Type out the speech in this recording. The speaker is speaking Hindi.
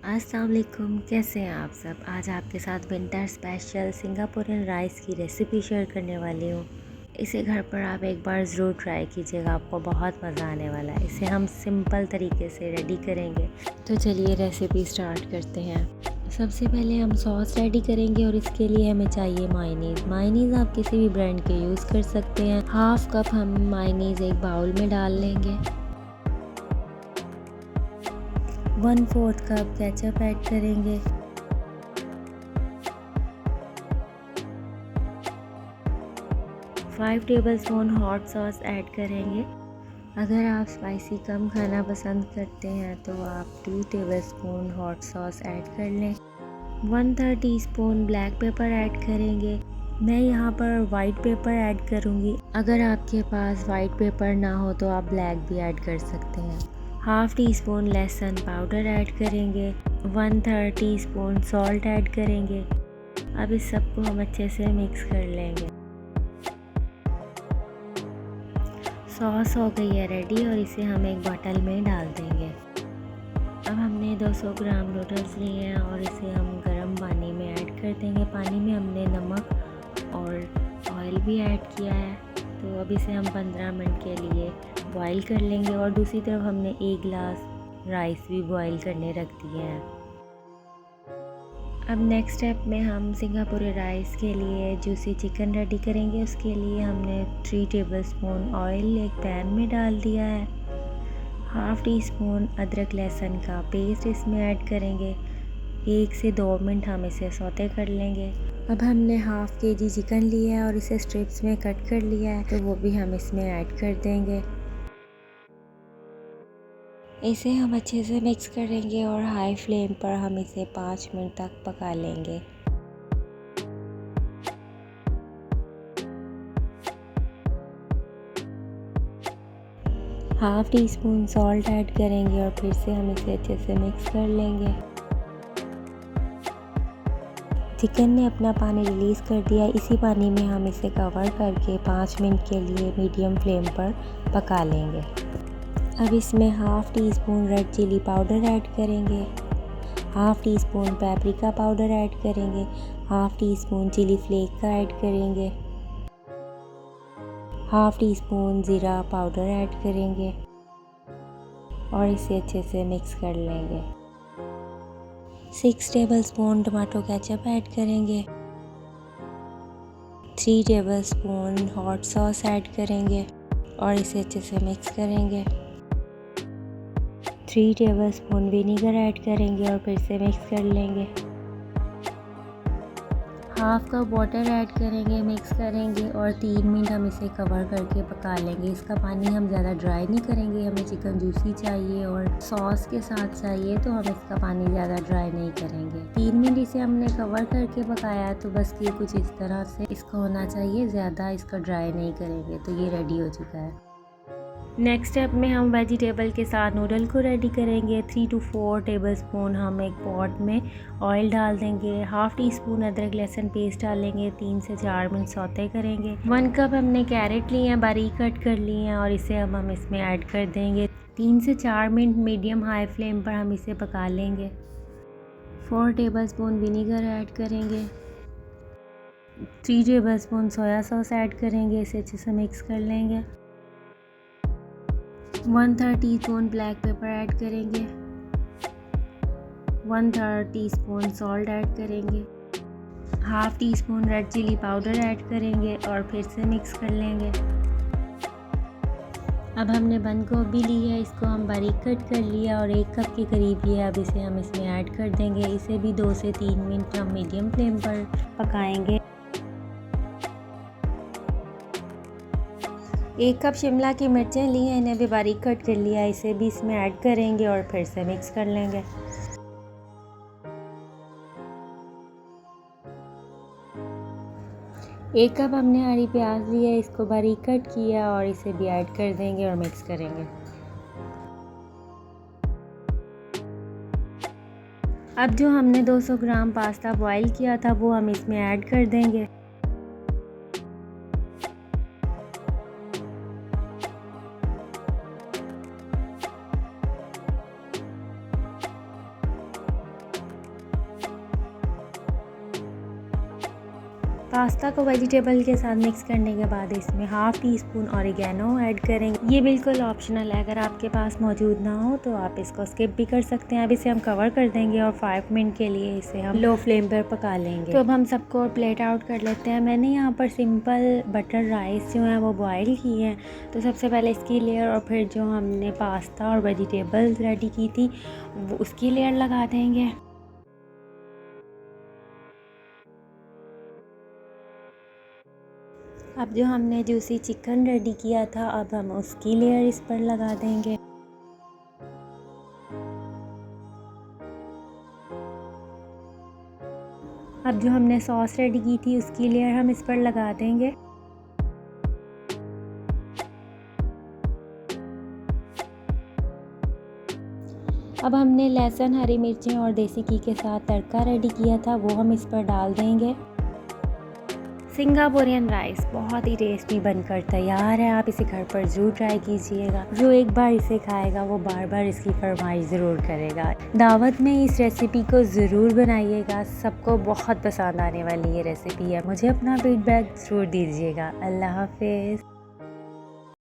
अस्सलाम वालेकुम, कैसे हैं आप सब। आज आपके साथ विंटर स्पेशल सिंगापुरियन राइस की रेसिपी शेयर करने वाली हूँ। इसे घर पर आप एक बार ज़रूर ट्राई कीजिएगा, आपको बहुत मज़ा आने वाला है। इसे हम सिंपल तरीके से रेडी करेंगे। तो चलिए रेसिपी स्टार्ट करते हैं। सबसे पहले हम सॉस रेडी करेंगे और इसके लिए हमें चाहिए मायोनीज़। मायोनीज़ आप किसी भी ब्रांड के यूज़ कर सकते हैं। हाफ़ कप हम मायोनीज़ एक बाउल में डाल लेंगे। 1/4 कप केचप ऐड करेंगे। 5 टेबलस्पून हॉट सॉस ऐड करेंगे। अगर आप स्पाइसी कम खाना पसंद करते हैं तो आप 2 टेबलस्पून हॉट सॉस ऐड कर लें। 1/3 टीस्पून ब्लैक पेपर ऐड करेंगे। मैं यहाँ पर वाइट पेपर ऐड करूँगी। अगर आपके पास वाइट पेपर ना हो तो आप ब्लैक भी ऐड कर सकते हैं। हाफ़ टी स्पून लहसुन पाउडर ऐड करेंगे। 1/3 टीस्पून सॉल्ट ऐड करेंगे। अब इस सबको हम अच्छे से मिक्स कर लेंगे। सॉस हो गई है रेडी और इसे हम एक बॉटल में डाल देंगे। अब हमने 200 ग्राम नूडल्स लिए हैं और इसे हम गर्म पानी में ऐड कर देंगे। पानी में हमने नमक और ऑयल भी ऐड किया है। तो अब इसे हम 15 मिनट के लिए बॉईल कर लेंगे और दूसरी तरफ हमने 1 गिलास राइस भी बॉईल करने रख दिए हैं। अब नेक्स्ट स्टेप में हम सिंगापुरी राइस के लिए जूसी चिकन रेडी करेंगे। उसके लिए हमने 3 टेबलस्पून ऑयल एक पैन में डाल दिया है। हाफ़ टी स्पून अदरक लहसुन का पेस्ट इसमें ऐड करेंगे। 1 से 2 मिनट हम इसे सौते कर लेंगे। अब हमने हाफ़ केजी चिकन लिया है और इसे स्ट्रिप्स में कट कर लिया है, तो वो भी हम इसमें ऐड कर देंगे। इसे हम अच्छे से मिक्स करेंगे और हाई फ्लेम पर हम इसे 5 मिनट तक पका लेंगे। Half tea spoon salt add करेंगे और फिर से हम इसे अच्छे से मिक्स कर लेंगे। चिकन ने अपना पानी रिलीज़ कर दिया। इसी पानी में हम इसे कवर करके 5 मिनट के लिए मीडियम फ्लेम पर पका लेंगे। अब इसमें half teaspoon red chilli powder add करेंगे। Half teaspoon paprika powder add करेंगे। Half teaspoon chilli flake का ऐड करेंगे। हाफ़ टी स्पून ज़ीरा पाउडर ऐड करेंगे और इसे अच्छे से मिक्स कर लेंगे। 6 टेबलस्पून टमाटो केचप ऐड करेंगे। 3 टेबलस्पून हॉट सॉस ऐड करेंगे और इसे अच्छे से मिक्स करेंगे। 3 टेबलस्पून विनीगर ऐड करेंगे और फिर से मिक्स कर लेंगे। हाफ़ कप वाटर ऐड करेंगे, मिक्स करेंगे और 3 मिनट हम इसे कवर करके पका लेंगे। इसका पानी हम ज़्यादा ड्राई नहीं करेंगे, हमें चिकन जूसी चाहिए और सॉस के साथ चाहिए, तो हम इसका पानी ज़्यादा ड्राई नहीं करेंगे। 3 मिनट इसे हमने कवर करके पकाया, तो बस ये कुछ इस तरह से इसका होना चाहिए, ज़्यादा इसका ड्राई नहीं करेंगे। तो ये रेडी हो चुका है। नेक्स्ट स्टेप में हम वेजिटेबल के साथ नूडल को रेडी करेंगे। 3 to 4 टेबलस्पून हम एक पॉट में ऑयल डाल देंगे। हाफ़ टी स्पून अदरक लहसुन पेस्ट डालेंगे। 3 से 4 मिनट सौते करेंगे। 1 कप हमने कैरेट लिए हैं, बारीक कट कर लिए हैं और इसे हम इसमें ऐड कर देंगे। 3 से 4 मिनट मीडियम हाई फ्लेम पर हम इसे पका लेंगे। 4 टेबलस्पून विनीगर ऐड करेंगे। 3 टेबलस्पून सोया सॉस ऐड करेंगे। इसे अच्छे से मिक्स कर लेंगे। 1/3 टीस्पून ब्लैक पेपर ऐड करेंगे। 1/3 टीस्पून सॉल्ट ऐड करेंगे। Half teaspoon red chilli powder add करेंगे और फिर से मिक्स कर लेंगे। अब हमने बंद गोभी ली है, इसको हम बारीक कट कर लिया और 1 कप के करीब लिया। अब इसे हम इसमें ऐड कर देंगे। इसे भी 2 से 3 मिनट हम मीडियम फ्लेम पर पकाएंगे। 1 कप शिमला की मिर्चें ली हैं, इन्हें भी बारीक कट कर लिया। इसे भी इसमें ऐड करेंगे और फिर से मिक्स कर लेंगे। 1 कप हमने हरी प्याज ली है, इसको बारीक कट किया और इसे भी ऐड कर देंगे और मिक्स करेंगे। अब जो हमने 200 ग्राम पास्ता बॉईल किया था वो हम इसमें ऐड कर देंगे। पास्ता को वेजिटेबल के साथ मिक्स करने के बाद इसमें half tea spoon oregano add करेंगे। ये बिल्कुल ऑप्शनल है, अगर आपके पास मौजूद ना हो तो आप इसको स्किप भी कर सकते हैं। अब इसे हम कवर कर देंगे और 5 मिनट के लिए इसे हम लो फ्लेम पर पका लेंगे। तो अब हम सबको प्लेट आउट कर लेते हैं। मैंने यहाँ पर सिंपल बटर राइस जो है वो बॉयल किए हैं। तो सबसे पहले इसकी लेयर और फिर जो हमने पास्ता और वेजिटेबल्स रेडी की थी वो उसकी लेयर लगा देंगे। अब जो हमने जूसी चिकन रेडी किया था अब हम उसकी लेयर इस पर लगा देंगे। अब जो हमने सॉस रेडी की थी उसकी लेयर हम इस पर लगा देंगे। अब हमने लहसुन, हरी मिर्चें और देसी घी के साथ तड़का रेडी किया था वो हम इस पर डाल देंगे। सिंगापुरियन राइस बहुत ही टेस्टी बनकर तैयार है। आप इसे घर पर ज़रूर ट्राई कीजिएगा। जो एक बार इसे खाएगा वो बार बार इसकी फरमाइश ज़रूर करेगा। दावत में इस रेसिपी को ज़रूर बनाइएगा, सबको बहुत पसंद आने वाली ये रेसिपी है। मुझे अपना फीडबैक ज़रूर दीजिएगा। अल्लाह हाफिज़।